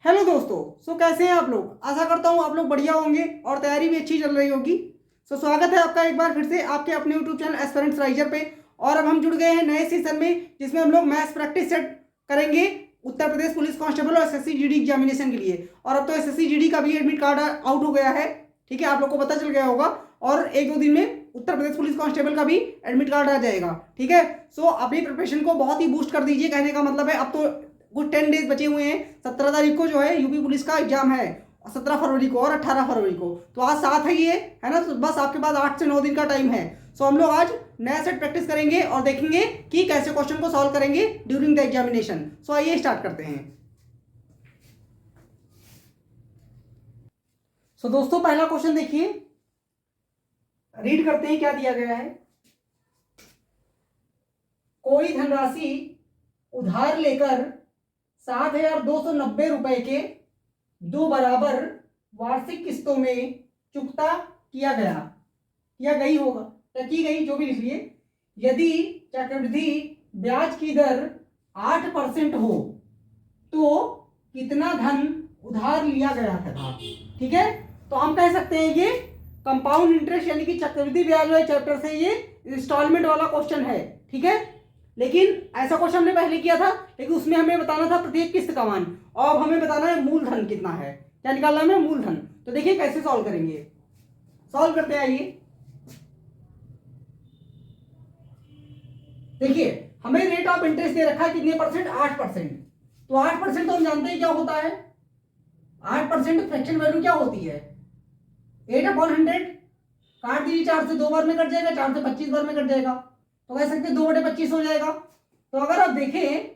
Hello दोस्तों। कैसे हैं आप लोग? आशा करता हूँ आप लोग बढ़िया होंगे और तैयारी भी अच्छी चल रही होगी। स्वागत है आपका एक बार फिर से आपके अपने यूट्यूब चैनल एस्पिरेंट्स राइजर पे। और अब हम जुड़ गए हैं नए सेशन में, जिसमें हम लोग मैथ्स प्रैक्टिस सेट करेंगे उत्तर प्रदेश पुलिस कांस्टेबल और एसएससी जीडी एग्जामिनेशन के लिए। और अब तो एसएससी जीडी का भी एडमिट कार्ड आउट हो गया है, ठीक है, आप लोग को पता चल गया होगा। और एक दो दिन में उत्तर प्रदेश पुलिस कांस्टेबल का भी एडमिट कार्ड आ जाएगा, ठीक है। अपनी प्रिपरेशन को बहुत ही बूस्ट कर दीजिए, कहने का मतलब है अब तो कुछ 10 डेज बचे हुए हैं। 17 तारीख को जो है यूपी पुलिस का एग्जाम है, 17 फरवरी को और 18 फरवरी को। तो आज 7 है ये, है ना। तो बस आपके पास 8 से 9 दिन का टाइम है। हम लोग आज नया सेट प्रैक्टिस करेंगे और देखेंगे कि कैसे क्वेश्चन को सॉल्व करेंगे ड्यूरिंग द एग्जामिनेशन। आइए स्टार्ट करते हैं। दोस्तों पहला क्वेश्चन देखिए, रीड करते हैं क्या दिया गया है। कोई धनराशि उधार लेकर 7,290 रुपए के 2 बराबर वार्षिक किस्तों में चुकता किया गई होगा, या की गई, जो भी लिख लिए। यदि चक्रवृद्धि ब्याज की दर 8% हो तो कितना धन उधार लिया गया था, ठीक है। तो हम कह सकते हैं ये कंपाउंड इंटरेस्ट यानी कि चक्रवृद्धि ब्याज वाले चैप्टर से ये इंस्टॉलमेंट वाला क्वेश्चन है, ठीक है। लेकिन ऐसा क्वेश्चन हमने पहले किया था, लेकिन उसमें हमें बताना था प्रत्येक किस्त का मान, और अब हमें बताना है मूलधन कितना है, क्या निकालना है हमें, मूलधन। तो देखिए कैसे सॉल्व करेंगे, सॉल्व करते हैं। आइए देखिए, हमें रेट ऑफ इंटरेस्ट दे रखा है कितने परसेंट, 8%। तो 8% तो हम जानते हैं क्या होता है। 8% फ्रैक्शन वैल्यू क्या होती है, 8/100। काट दीजिए, 4 से 2 बार में कट जाएगा, 4 से 25 बार में कट जाएगा, तो कह सकते हैं 2/25 हो जाएगा। तो अगर आप देखें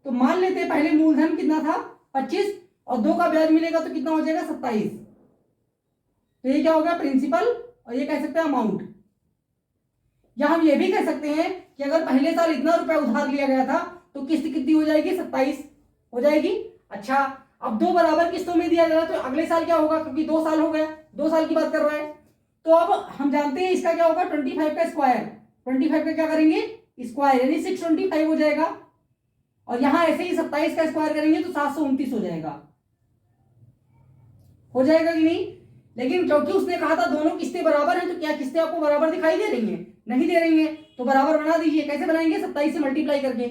तो मान लेते हैं पहले मूलधन कितना था 25, और 2 का ब्याज मिलेगा तो कितना हो जाएगा 27। तो ये क्या हो गया, प्रिंसिपल, और ये कह सकते हैं अमाउंट। या हम ये भी कह सकते हैं कि अगर पहले साल इतना रुपया उधार लिया गया था तो किस्त कितनी हो जाएगी, 27 हो जाएगी। अच्छा, अब 2 बराबर किस्तों में दिया गया तो अगले साल क्या होगा, क्योंकि 2 साल हो गया, 2 साल की बात कर रहा है। तो अब हम जानते हैं इसका क्या होगा, 25 का स्क्वायर, 25 का क्या करेंगे स्क्वायर, यानी 625 हो जाएगा। और यहां ऐसे ही 27 का स्क्वायर करेंगे तो 729 हो जाएगा कि नहीं। लेकिन क्योंकि उसने कहा था दोनों किस्तें बराबर हैं, तो क्या किस्तें आपको बराबर दिखाई दे रही हैं, नहीं दे रही हैं। तो बराबर बना दीजिए, कैसे बनाएंगे, 27 से मल्टीप्लाई करके।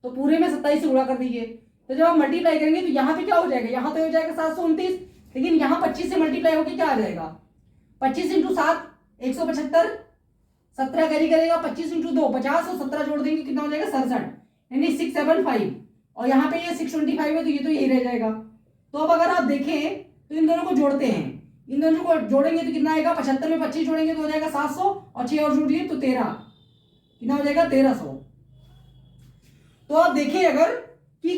तो पूरे में 27 से गुणा कर दीजिए। तो जब आप मल्टीप्लाई करेंगे तो यहाँ पे क्या हो जाएगा, यहाँ तो हो जाएगा 729, लेकिन यहाँ 25 से मल्टीप्लाई होकर क्या आ जाएगा, 25 × 7 175, 17 कैरी करेगा, 25 × 2 50, और 17 जोड़ देंगे कितना हो जाएगा 67, यानी 675। और यहाँ पे ये 625 है तो ये तो यही रह जाएगा। तो अब अगर आप देखें तो इन दोनों को जोड़ते हैं, इन दोनों को जोड़ेंगे तो कितना आएगा, 75 में 25 जोड़ेंगे तो हो जाएगा 700, और 6 और जोड़ लिए तो 13, कितना हो जाएगा 1300। तो आप देखिए अगर कि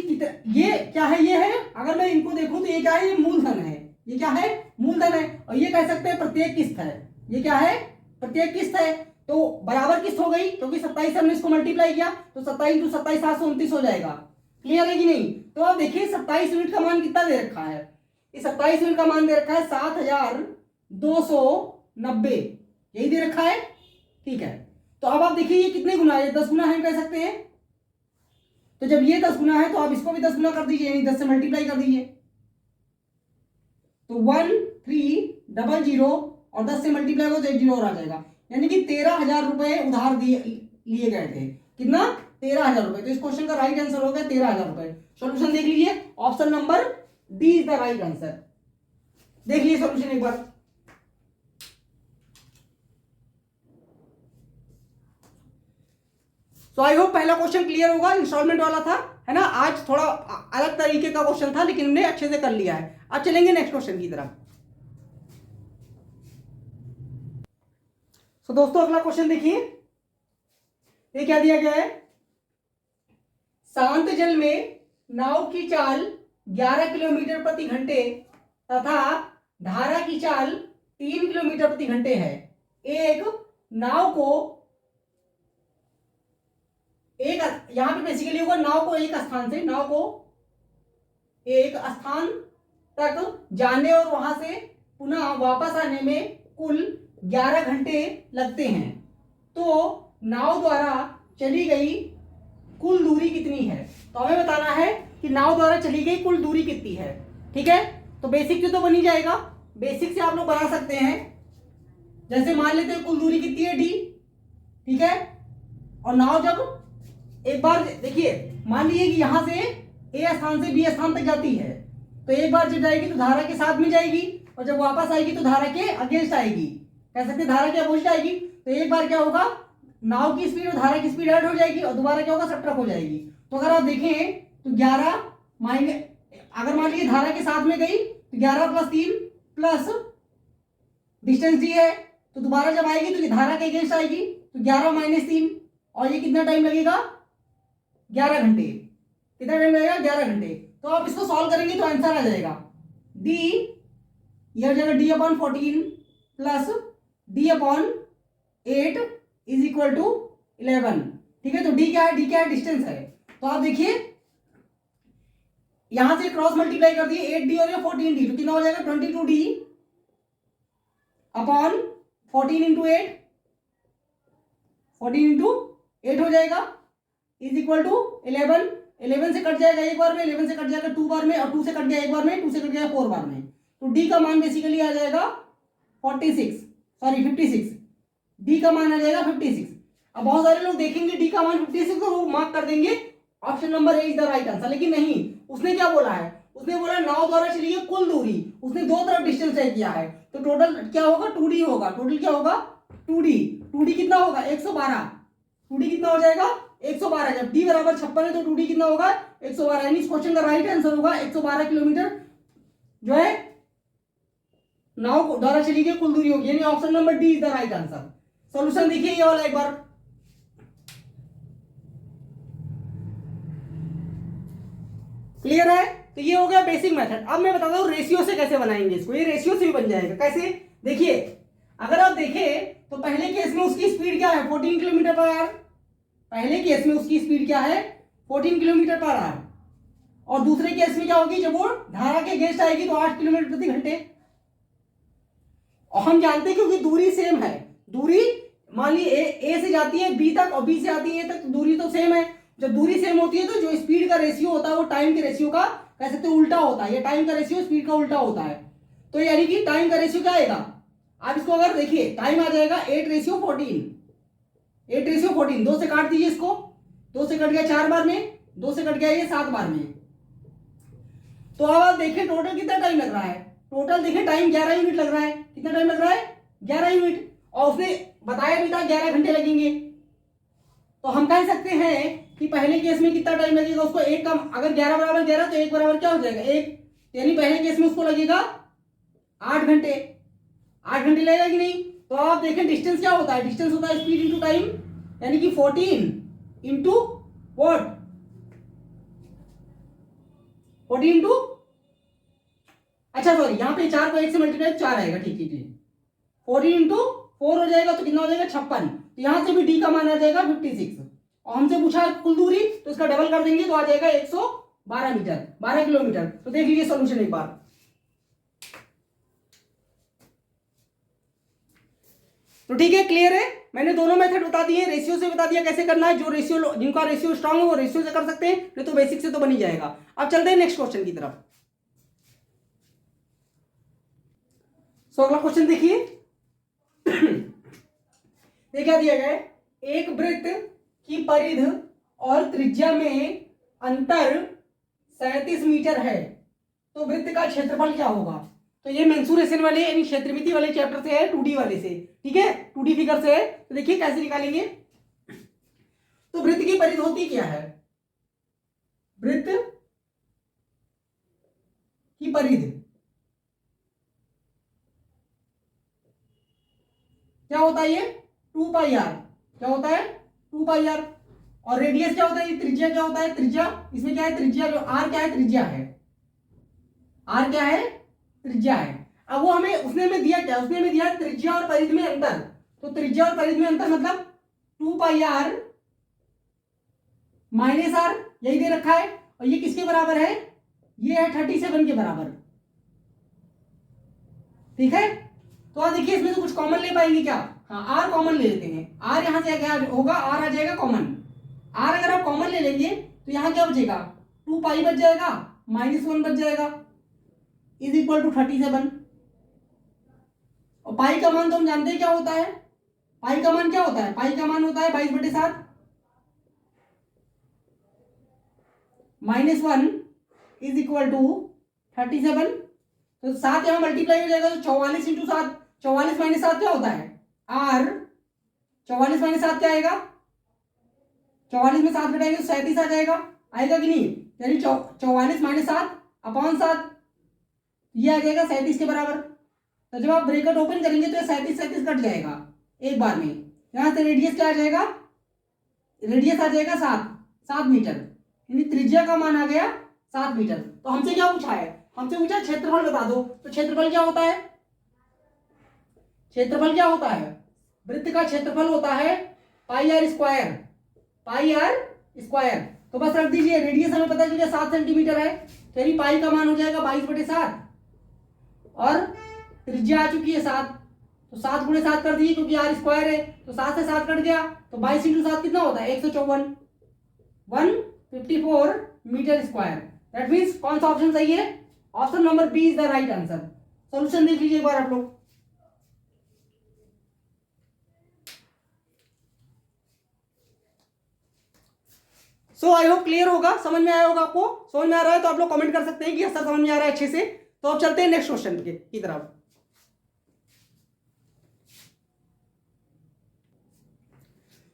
ये क्या है, ये है, अगर मैं इनको देखूं तो ये क्या है, ये मूलधन है, ये क्या है, मूलधन है। और ये कह सकते हैं प्रत्येक किस्त है, ये क्या है, प्रत्येक किस्त है। तो बराबर किस्त हो गई, क्योंकि 27 से हमने इसको मल्टीप्लाई किया तो 27 × 27 729 हो जाएगा। क्लियर है कि नहीं। तो आप देखिए 27 यूनिट का मान कितना दे रखा है, इस 27 यूनिट का मान दे रखा है 7,290, यही दे रखा है, ठीक है। तो अब आप देखिए ये कितने गुना है, 10 गुना है कह सकते हैं। तो जब ये 10 गुना है तो आप इसको भी 10 गुना कर दीजिए, यानी 10 से मल्टीप्लाई कर दीजिए। तो 1300 और 10 से मल्टीप्लाई हो तो 1 जीरो और आ जाएगा, यानी कि 13,000 रुपए उधार लिए गए थे। कितना, 13,000 रुपए। तो इस क्वेश्चन का राइट आंसर हो गया 13,000 रुपए। सॉल्यूशन देख लीजिए, option number D is the right answer. देख लीजिए सॉल्यूशन एक बार। आई होप पहला क्वेश्चन क्लियर होगा, इंस्टॉलमेंट वाला था, है ना। आज थोड़ा अलग तरीके का क्वेश्चन था, लेकिन हमने अच्छे से कर लिया है। अब चलेंगे नेक्स्ट क्वेश्चन की तरफ। दोस्तों अगला क्वेश्चन देखिए, ये क्या दिया गया है। शांत जल में नाव की चाल 11 किलोमीटर प्रति घंटे तथा धारा की चाल 3 किलोमीटर प्रति घंटे है। एक नाव को यहां पे बेसिकली होगा नाव को एक स्थान तक जाने और वहां से पुनः वापस आने में कुल 11 घंटे लगते हैं। तो नाव द्वारा चली गई कुल दूरी कितनी है। तो हमें बताना है कि नाव द्वारा चली गई कुल दूरी कितनी है। ठीक है, तो बेसिक से तो बन ही जाएगा, बेसिक से आप लोग बना सकते हैं। जैसे मान लेते हैं कुल दूरी कितनी है, डी। ठीक है, और नाव जब एक बार देखिए, मान लीजिए कि यहां से ए स्थान से बी स्थान तक जाती है, तो एक बार जब जाएगी तो धारा के साथ में जाएगी, और जब वापस आएगी तो धारा के अगेंस्ट आएगी, कह सकते हैं धारा के अपोजिट आएगी। तो एक बार क्या होगा, नाव की स्पीड और धारा की स्पीड ऐड हो जाएगी, और दोबारा क्या होगा, सब्ट्रैक्ट हो जाएगी। तो अगर आप देखें तो 11 माइनस, अगर मान लीजिए धारा के साथ में गई तो 11 + 3 प्लस डिस्टेंस दी है, तो दोबारा जब आएगी तो धारा के अगेंस्ट आएगी, तो 11 - 3, और ये कितना टाइम लगेगा, 11 घंटे। कितना टाइम लगेगा, 11 घंटे। तो आप इसको सॉल्व करेंगे तो आंसर आ जाएगा डी, ये हो जाएगा D/14 plus D/8 is equal to 11। ठीक है, तो डी क्या है, डी क्या है, डिस्टेंस है। तो आप देखिए यहां से क्रॉस मल्टीप्लाई कर दिए, 8D और 14D, तो कितना हो जाएगा, 22D अपॉन 14 × 8, 14 × 8 हो जाएगा इज इक्वल टू 11। 11 से कट जाएगा एक बार में, 11 से कट जाएगा 2 बार में, और 2 से कट गया एक बार में, 2 से कट गया 4 बार में। तो डी का मान बेसिकली आ जाएगा 56, डी का मान आ जाएगा 56। अब बहुत सारे लोग देखेंगे डी का मान 56 तो वो मार्क कर देंगे option number A is the right answer, लेकिन नहीं, उसने क्या बोला है, उसने बोला नाव द्वारा चली गई कुल दूरी, उसने दो तरफ डिस्टेंस तय किया है, तो टोटल क्या होगा, 2D होगा। टोटल क्या होगा, 2D कितना होगा, 112। 2D कितना हो जाएगा, 112। जब D = 56 है तो 2D कितना होगा, 112। यानी इस क्वेश्चन का राइट आंसर होगा 112 किलोमीटर जो है नाव द्वारा चली गई कुल दूरी होगी, यानी option number D is the right answer. Solution देखिए ये वाला एक बार, क्लियर है। तो ये हो गया बेसिक मेथड। अब मैं बताता हूं रेशियो से कैसे बनाएंगे इसको, ये रेशियो से भी बन जाएगा। कैसे, देखिए अगर आप देखें तो पहले केस में उसकी स्पीड क्या है, 14 किलोमीटर/आवर। पहले केस में उसकी स्पीड क्या है, 14 किलोमीटर/आवर, और दूसरे केस में क्या होगी, जब वो धारा के अगेंस्ट आएगी तो 8 किलोमीटर प्रति घंटे। और हम जानते हैं क्योंकि दूरी सेम है, दूरी मान ली ए से जाती है बी तक और बी से आती है ए तक, तो दूरी तो सेम है। जब दूरी सेम होती है तो जो स्पीड का रेशियो होता है वो टाइम के रेशियो का कह सकते हैं उल्टा होता है, या टाइम का रेशियो स्पीड का उल्टा होता है। तो यानी कि टाइम का रेशियो क्या आएगा, आप इसको अगर देखिए टाइम आ जाएगा 8:14, 8:14। 2 से काट दीजिए इसको, 2 से कट गया 4 बार में, 2 से कट गया ये 7 बार में। तो अब आप देखिए टोटल कितना टाइम लग रहा है, टोटल देखिए टाइम 11 यूनिट लग रहा है। कितना टाइम लग रहा है, 11 यूनिट, और उसने बताया भी था 11 घंटे लगेंगे। तो हम कह सकते हैं कि पहले केस में कितना टाइम लगेगा उसको, एक कम, अगर 11 = 11 तो 1 बराबर क्या हो जाएगा, 1, यानी पहले केस में उसको लगेगा 8 घंटे। 8 घंटे लगेगा कि नहीं। तो आप देखें डिस्टेंस क्या होता है, डिस्टेंस होता है स्पीड इंटू टाइम, यानी कि 14 इंटू व्हाट, 14 इंटू, अच्छा सॉरी यहाँ पे 4 को 1 से मल्टीप्लाई 4 आएगा, ठीक ठीक ठीक, 14 इंटू 4 हो जाएगा तो कितना हो जाएगा, 56। तो यहां से भी डी का मान आ जाएगा 56, और हमसे पूछा कुल दूरी तो इसका डबल कर देंगे तो आ जाएगा 112 मीटर, 12 किलोमीटर। तो देख लीजिए सॉल्यूशन एक बार। तो ठीक है, क्लियर है। मैंने दोनों मेथड बता दिए, रेशियो से बता दिया कैसे करना है, जो रेशियो जिनका रेशियो स्ट्रांग है वो रेशियो से कर सकते हैं, नहीं तो बेसिक से तो बन ही जाएगा। अब चलते हैं नेक्स्ट क्वेश्चन की तरफ। सो अगला क्वेश्चन देखिए, ये क्या दिया गया है, एक वृत्त की परिधि और त्रिज्या में अंतर 37 मीटर है, तो वृत्त का क्षेत्रफल क्या होगा। तो ये मेंसुरेशन वाले यानी क्षेत्रमिति वाले चैप्टर से है, 2D वाले से, ठीक है, 2D फिगर से है। तो देखिए कैसे निकालेंगे। तो वृत्त की परिधि होती क्या है, वृत्त की परिधि क्या होता है, ये 2πr, क्या होता है 2πr, और रेडियस क्या होता है, ये त्रिज्या क्या होता है, त्रिज्या, इसमें क्या है त्रिज्या, जो r क्या है, त्रिज्या है, r क्या है, त्रिज्या है। अब वो हमें उसने में दिया क्या, उसने में दिया त्रिज्या और परिधि में अंतर। तो त्रिज्या और परिधि में अंतर मतलब 2πr - r, यही दे रखा है, और ये किसके बराबर है, ये है 37 के बराबर, ठीक है। तो आप देखिए इसमें तो कुछ कॉमन ले पाएंगे क्या, हाँ r कॉमन ले लेते हैं, r यहां से क्या होगा, r आ जाएगा कॉमन, आर अगर आप कॉमन ले लेंगे तो यहाँ क्या बचेगा, 2 पाई बच जाएगा, -1 बच जाएगा, इज इक्वल टू 37। और पाई का मान तो हम जानते हैं क्या होता है, पाई का मान क्या होता है, पाई का मान होता है 22/7, -1 इज इक्वल टू 37। तो 7 यहाँ मल्टीप्लाई हो जाएगा तो 44 इंटू 7, 44 माइनस 7 क्या होता है आर, 44 माइनस 7 क्या आएगा, 44 में 7 घटाएंगे तो 37 आ जाएगा, आएगा कि नहीं, यानी 44 माइनस 7 अपॉन 7, ये आ जाएगा 37 के बराबर। तो जब आप ब्रैकेट ओपन करेंगे तो ये 37 कट जाएगा एक बार में, यहाँ से रेडियस क्या आ जाएगा, रेडियस आ जाएगा 7 मीटर, यानी त्रिज्या का मान आ गया 7 मीटर। तो हमसे क्या पूछा है, हमसे पूछा क्षेत्रफल बता दो, तो क्षेत्रफल क्या होता है, क्षेत्रफल क्या होता है, वृत्त का क्षेत्रफल होता है pi r square, pi r square. तो बस रख दीजिए, रेडियस हमें पता चल गया 7 सेंटीमीटर है, तो पाई का मान हो जाएगा 22/7 और त्रिज्या आ चुकी है 7, तो 7 गुणे 7 कर दिए क्योंकि आर स्क्वायर है, तो 7 से 7 कट गया, तो 22 इंटू 7 कितना होता है 154, 154 मीटर स्क्वायर। दैट मीन्स कौन सा ऑप्शन सही है, option number B is the right answer. Solution देख लीजिए एक बार आप लोग। सो आई होप क्लियर होगा, समझ में आया होगा आपको, समझ में आ रहा है तो आप लोग कमेंट कर सकते हैं कि सर समझ में आ रहा है अच्छे से। तो अब चलते हैं नेक्स्ट क्वेश्चन की तरफ।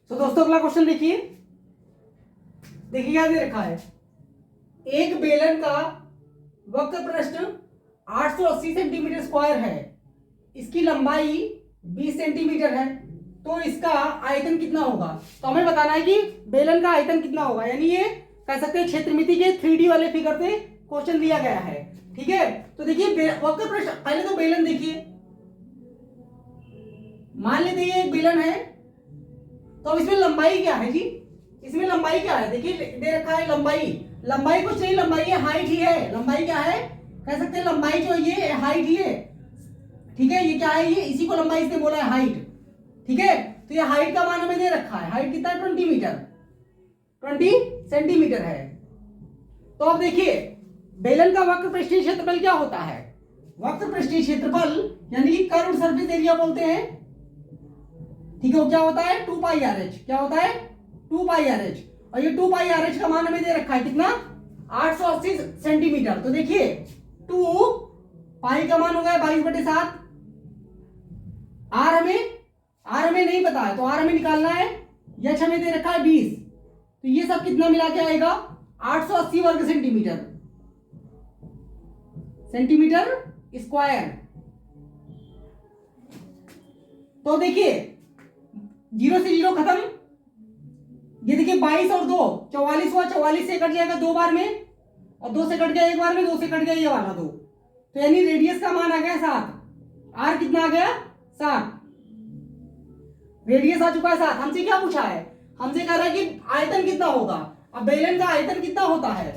तो दोस्तों अगला क्वेश्चन देखिए, देखिए क्या दे रखा है, एक बेलन का वक्र पृष्ठ 880 सेंटीमीटर स्क्वायर है, इसकी लंबाई 20 सेंटीमीटर है, तो इसका आयतन कितना होगा। तो हमें बताना है कि बेलन का आयतन कितना होगा, यानी ये कह सकते हैं क्षेत्रमिति के 3D वाले फिगर पे क्वेश्चन दिया गया है, ठीक है। तो देखिए वक्र पृष्ठ, पहले तो बेलन देखिए, मान लेते हैं एक बेलन है, तो अब इसमें लंबाई क्या है जी, इसमें लंबाई क्या है, देखिए दे रखा है लंबाई, लंबाई कुछ नहीं, लंबाई है हाइट ही है, लंबाई क्या है कह सकते हैं, लंबाई जो ये हाइट ही है, ठीक है, ये क्या है, ये इसी को लंबाई इसने बोला है हाइट, ठीक है। तो ये हाइट का मान हमें दे रखा है, हाइट कितना है 20 मीटर, 20 सेंटीमीटर है। तो अब देखिए बेलन का वक्र पृष्ठीय क्षेत्रफल क्या होता है, वक्र पृष्ठीय क्षेत्रफल यानी कि कर्व्ड सरफेस एरिया बोलते हैं, ठीक है। वो क्या होता है 2 पाई आर एच, क्या होता है 2 पाई आर एच, और ये 2 पाई आर एच का मान हमें दे रखा है कितना 880 सेंटीमीटर। तो देखिए 2 पाई का मान हो गया 22/7, आर हमें नहीं पता है तो आर हमें निकालना है, यच हमें दे रखा है 20, तो ये सब कितना मिला के आएगा 880 वर्ग सेंटीमीटर, सेंटीमीटर स्क्वायर। तो देखिए 0 से 0 खत्म, ये देखिए 22 और 2 44 हुआ, 44 से कट जाएगा 2 बार में, और 2 से कट गया 1 बार में, 2 से कट गया ये वाला 2, तो यानी रेडियस का मान आ गया 7, आर कितना आ गया 7, रेडियस आ चुका है 7। हमसे क्या पूछा है, हमसे कह रहा है कि आयतन कितना होगा। अब बेलन का आयतन कितना होता है,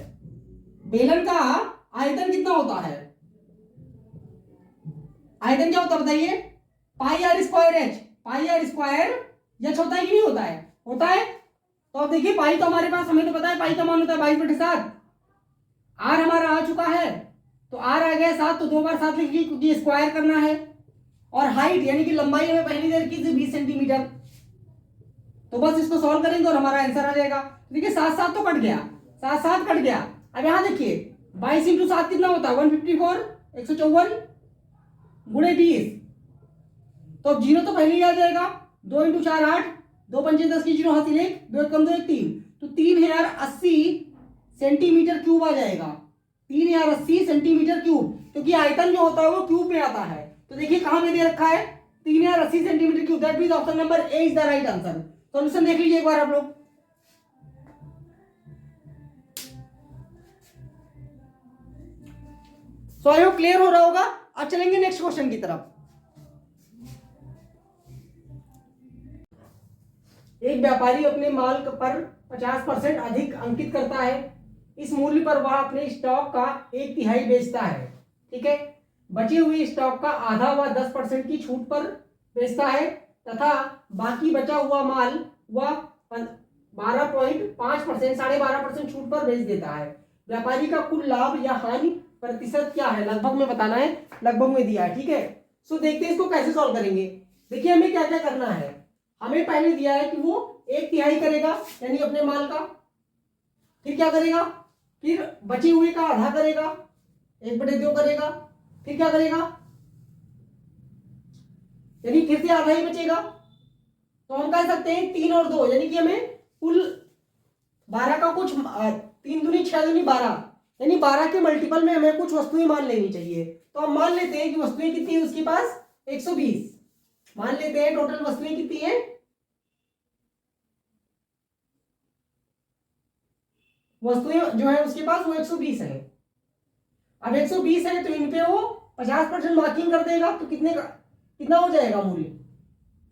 बेलन का आयतन कितना होता है, आयतन क्या होता है बताइए, pi r square h, pi r square h होता है कि नहीं होता है, होता है। तो अब देखिए पाई तो हमारे पास, हमें तो पता है पाई का मान होता है 22/7, आर हमारा आ चुका है, तो आर आ गया 7, तो 2 बार 7 लिख लीजिए क्योंकि स्क्वायर करना है, और हाइट यानी कि लंबाई हमें पहली दे रखी थी 20 सेंटीमीटर, तो बस इसको सॉल्व करेंगे और हमारा आंसर आ जाएगा। देखिए 7 तो कट गया, 7 कट गया। अब यहां देखिए 22 इंटू 7 कितना होता है 154, 154 गुणे 20, तो अब 0 तो पहले ही आ जाएगा, 2 इंटू 4 8, 2 पंचे 10 की 0 हासिल 1, 2 कम 2 1 3, तो 3080 सेंटीमीटर क्यूब आ जाएगा, 3080 सेंटीमीटर क्यूब, क्योंकि आयतन जो होता है वो क्यूब में आता है। तो देखिए कहां पे दे रखा है 3080 centimetre cube, that means option number A is the right answer. Solution देख लीजिए एक बार आप लोग। सो आई होप क्लियर हो रहा होगा। अब चलेंगे नेक्स्ट क्वेश्चन की तरफ। एक व्यापारी अपने माल पर 50% अधिक अंकित करता है, इस मूल्य पर वह अपने स्टॉक का 1/3 बेचता है, ठीक है। बचे हुए स्टॉक का आधा वह 10% की छूट पर बेचता है, तथा बाकी बचा हुआ माल वह 12.5%, 12.5% छूट पर बेच देता है। व्यापारी का कुल लाभ या हानि प्रतिशत क्या है, लगभग में बताना है, लगभग में दिया है। ठीक है, सो देखते हैं इसको कैसे सॉल्व करेंगे। देखिए हमें क्या क्या करना है। हमें पहले दिया है कि वो 1/3 करेगा यानी अपने माल का, फिर क्या करेगा, फिर बचे हुए का आधा करेगा, 1/2 करेगा, फिर क्या करेगा, यानी फिर से आधा ही बचेगा। तो हम कह सकते हैं 3 और 2 यानी कि हमें कुल 12 का कुछ 3 दूनी 6 दूनी 12 यानी 12 के मल्टीपल में हमें कुछ वस्तुएं मान लेनी चाहिए। तो हम मान लेते हैं कि वस्तुएं कितनी है उसके पास, 120 मान लेते हैं। टोटल वस्तुएं कितनी है, वस्तुएं जो है उसके पास वो 120 है। अब 120 है तो इन पे वो 50% मार्किंग कर देगा, तो कितना हो जाएगा मूल्य,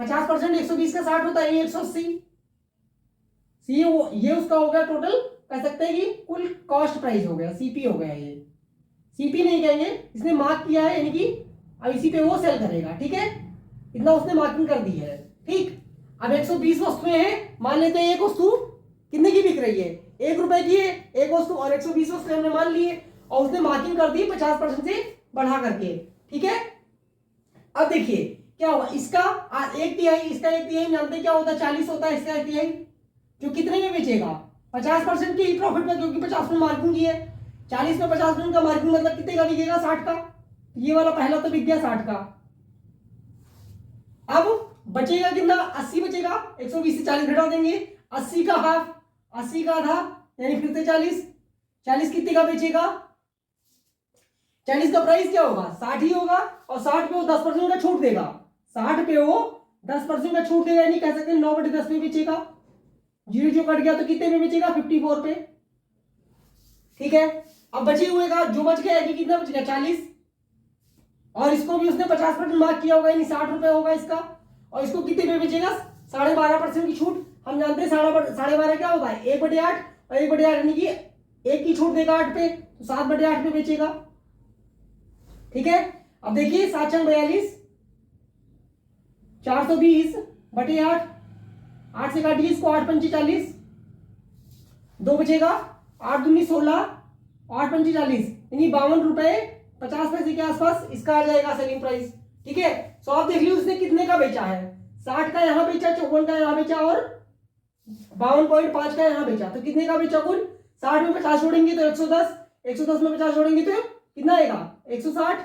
50% 120 का 60 होता है, ये 180। ये उसका हो गया टोटल, कह सकते हैं कि कुल कॉस्ट प्राइस हो गया, सीपी हो गया। ये सीपी नहीं कहेंगे, इसने मार्क किया है यानी कि अब इसी पे वो सेल करेगा। ठीक है, इतना उसने मार्किंग कर दी है। ठीक, अब 120 वस्तुएं हैं, मान लेते हैं एक वस्तु कितने की बिक रही है, 1 रुपए की है एक वस्तु, और 120 वस्तुएं हमने मान लिए और उसने मार्किंग कर दी 50% से बढ़ा करके। ठीक है, अब देखिए क्या हुआ, इसका 1/3, इसका 1/3 जानते हैं क्या होता है, 40 होता है। इसका 1/3 जो कितने में बेचेगा, 50% की ही प्रॉफिट में, क्योंकि 50% मार्किंग की है। 40 में 50% का मार्किंग मतलब कितने का बिकेगा, 60 का। ये वाला पहला तो बिक गया 60 का। अब बचेगा कितना, 80 बचेगा। 120 से 40 घटा देंगे, 80 का हाफ, 80 का आधा यानी फिर से 40। 40 कितने का बेचेगा, 40 का प्राइस क्या होगा, 60 ही होगा, और 60 पे वो 10% का छूट देगा। 60 पे वो 10% का छूट देगा, यानी कह सकते हैं 9/10 में बेचेगा। 0 जो कट गया तो कितने में बेचेगा, 54 पे। ठीक है, अब बचे हुए का जो बच गया, कितना बच गया, 40, और इसको भी उसने 50% मार्क किया होगा यानी 60 रुपए होगा इसका, और इसको कितने में बेचेगा, 12.5% की छूट। हम जानते हैं 12.5 क्या होता है, 1/8, और 1/8 यानी कि 1 की छूट देगा 8 पे, तो 7/8 पे बेचेगा। ठीक है, अब देखिए 7 × 42, 420/8, 8 से काटिए इसको, 8 × 5 = 40, 2 बचेगा, 8 दूनी 16, 8 × 5 = 40 यानी 52 रुपए 50 पैसे के आसपास इसका आ जाएगा सेलिंग प्राइस। ठीक है, सो आप देख लीजिए उसने कितने का बेचा है, 60 का यहां बेचा, 54 का यहां बेचा, और 52.5 का यहां बेचा, तो कितने का बेचा कुल, 60 में 50 जोड़ेंगे तो 110, 110 में 50 जोड़ेंगे तो कितना आएगा, 160,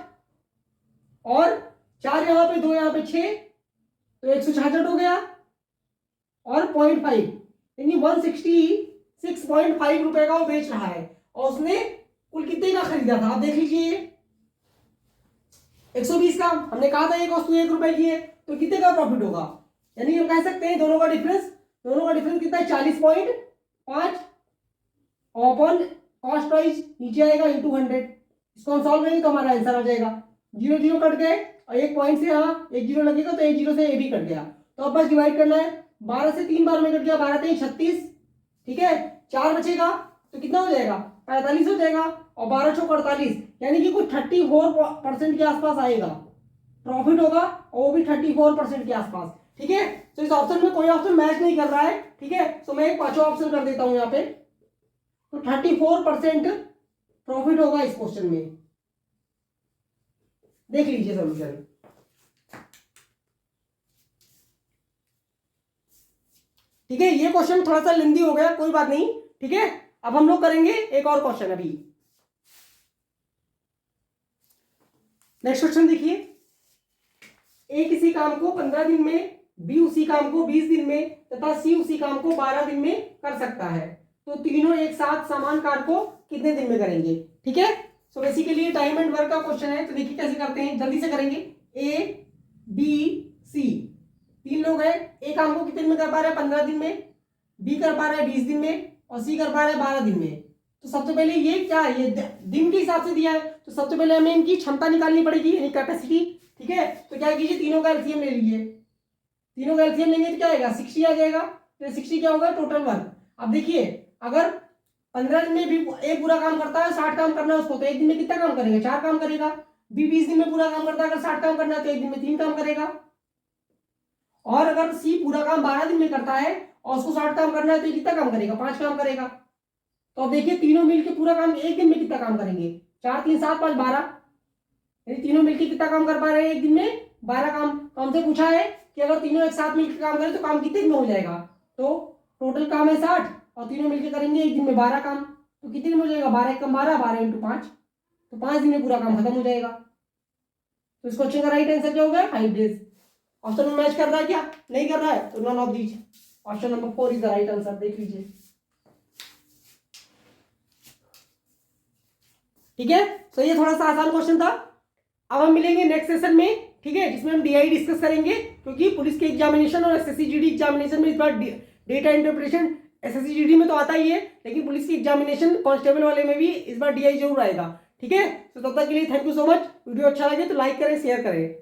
और 4 यहां पे 2 यहां पे 6, तो 166 हो गया, और 0.5 यानी 166.5 रुपए का वो बेच रहा है, और उसने कुल कितने का खरीदा था, आप देख लीजिए 120 का। हमने कहा था एक वस्तु 1 रुपए की है, तो कितने का प्रॉफिट होगा, यानी हम कह सकते हैं दोनों का डिफरेंस कितना है, 40.5 अपॉन कॉस्ट प्राइस नीचे आएगा इंटू 100। इसको हम सॉल्व करेंगे तो हमारा आंसर आ जाएगा। 0 0 कट गए, और एक पॉइंट से यहाँ 1 0 लगेगा, तो 1 0 से ये भी कट गया, तो अब बस डिवाइड करना है। 12 से 3 बार में कट गया, 12 3 36। ठीक है, 4 बचेगा तो कितना हो जाएगा, 45 हो जाएगा, और 12 × 48 यानी कि कुछ 34% के आसपास आएगा प्रॉफिट होगा, और वो भी 34% के आसपास। ठीक है, तो इस ऑप्शन में कोई ऑप्शन मैच नहीं कर रहा है। ठीक है, तो मैं एक पांचवा ऑप्शन कर देता हूं यहाँ पे, तो 34% प्रॉफिट होगा इस क्वेश्चन में। देख लीजिए सॉल्यूशन। ठीक है, ये क्वेश्चन थोड़ा सा लेंदी हो गया, कोई बात नहीं। ठीक है, अब हम लोग करेंगे एक और क्वेश्चन अभी। नेक्स्ट क्वेश्चन देखिए, ए किसी काम को 15 दिन में, बी उसी काम को 20 दिन में, तथा सी उसी काम को 12 दिन में कर सकता है, तो तीनों एक साथ समान कार्य को कितने दिन में करेंगे। ठीक है, so basically time and work का क्वेश्चन है, तो देखिए कैसे करते हैं, जल्दी से करेंगे। ए बी सी 3 लोग हैं, ए काम को कितने दिन में कर पा रहे हैं, 15 दिन में, बी कर पा रहा है 20 दिन में, और सी कर पा रहा है 12 दिन में। तो सबसे पहले ये क्या है, ये दिन के हिसाब से दिया है, तो सबसे पहले हमें इनकी क्षमता निकालनी पड़ेगी यानी कैपेसिटी। ठीक है, तो क्या कीजिए, तीनों का एलसीएम ले लीजिए, तीनों का एलसीएम लेंगे तो क्या आएगा, 60 आ जाएगा। तो 60 क्या होगा, टोटल वर्क। अब देखिए अगर 15 दिन में भी एक पूरा काम करता है, 60 काम करना है उसको, तो एक दिन में कितना काम करेगा, 4 काम करेगा। बी 20 दिन में पूरा काम करता है, अगर 60 काम करना है तो एक दिन में 3 काम करेगा। और अगर सी पूरा काम 12 दिन में करता है और उसको 60 काम करना है तो ये कितना काम करेगा, 5 काम करेगा। तो अब देखिए तीनों मिलके पूरा काम एक दिन में कितना काम करेंगे, 4 3 7 5 12, यानी तीनों मिलके कितना काम कर पा रहे हैं एक दिन में, 12 काम। तो हमसे पूछा है कि अगर तीनों एक साथ मिलकर काम करें तो काम कितने दिन में हो जाएगा। तो टोटल काम है 60 और तीनों मिलकर करेंगे एक दिन में 12 काम, तो कितने दिन हो जाएगा, 12 कम 12, 12 इंटू 5, तो 5 दिन में पूरा काम खत्म हो जाएगा। तो इस क्वेश्चन का राइट आंसर क्या हो गया, 5 डेज। ऑप्शन में मैच कर रहा है क्या, नहीं कर रहा है, तो none of these, option number 4 is the right answer. देख लीजिए, ठीक है। तो ये थोड़ा सा आसान क्वेश्चन था। अब हम मिलेंगे नेक्स्ट सेशन में, ठीक है, जिसमें हम डीआई डिस्कस करेंगे, क्योंकि पुलिस के एग्जामिनेशन और एसएससी जीडी एग्जामिनेशन में इस बार डेटा इंटरप्रिटेशन एसएससी जीडी में तो आता ही है, लेकिन पुलिस की एग्जामिनेशन कांस्टेबल वाले में भी इस बार डीआई जरूर आएगा, ठीक है। तो तब तक के लिए thank you so much. Video अच्छा लगे तो लाइक करें, शेयर करें।